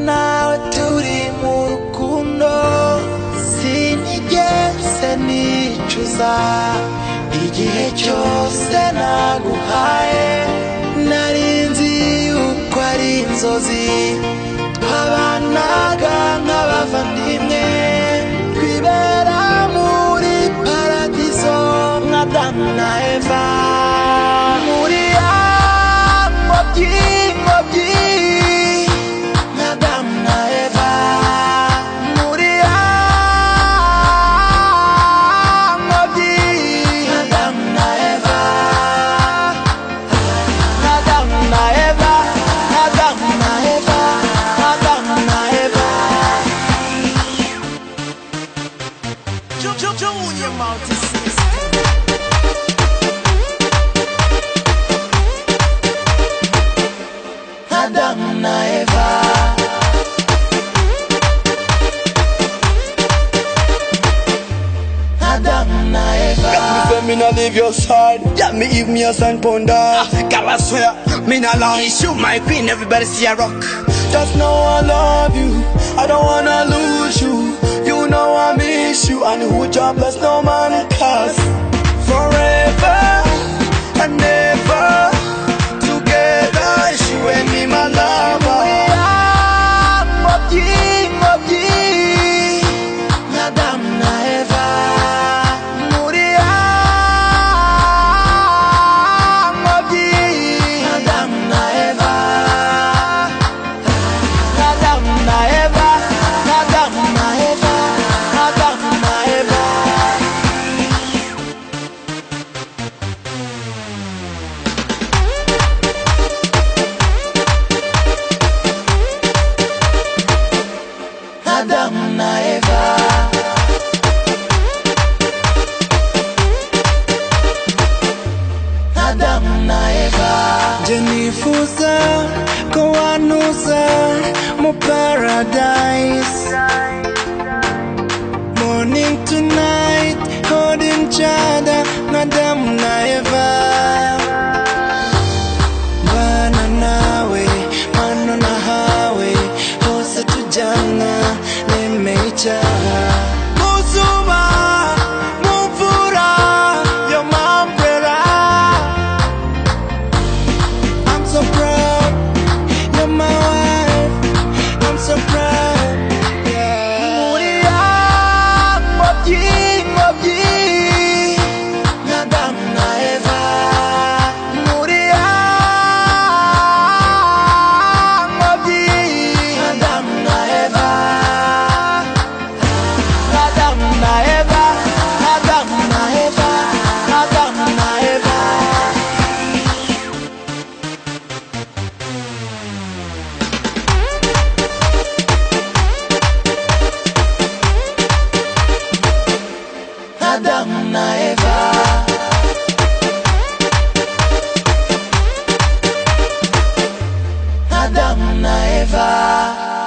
nawe turi mu rukundo, sinigeze nicuza igihe cyose naguhaye. Narinzi yuko ari inzozi, twabanaga nk'abavandimwe, twibera muri paradizo nka Adamu na Eva. Muri ya ngobyi nka Adamu na Eva, muri ya ngobyi nka Adamu na Eva, nka Adamu na Eva, nka Adamu na Eva, nka Adamu na Eva. Junior Multisystem. Adam na Eva, Adam na Eva. Got me say me nah leave your side, got me give me a sign pound dog. Girl I swear, me nah lie, you my queen, everybody see I rock. Just know I love you, I don't wanna lose you. You know I miss you, and who jobless no man cause forever and ever. You and me, my lover. Ngobyi nka Adamu na Eva, muri ya ngobyi nka Adamu na Eva, nka Adamu na Eva, nka Adamu na Eva, nka Adamu na Eva. Adam na Eva, Adam na Eva. Jenifuza kuwanuza mu paradise, morning to night holding each other. Adam na Eva, bana nawe mano na hawe hose tujyana nemeichaha. Muzuba mumvura yo mambrera, I'm so proud you're my wife, I'm so proud, yeah. Muri ya ngobyi nka Adamu na Eva, muri ya ngobyi nka Adamu na Eva, nka Adamu na Eva, nka Adamu na Eva, nka Adamu na Eva. Adam na Eva, Adam na Eva.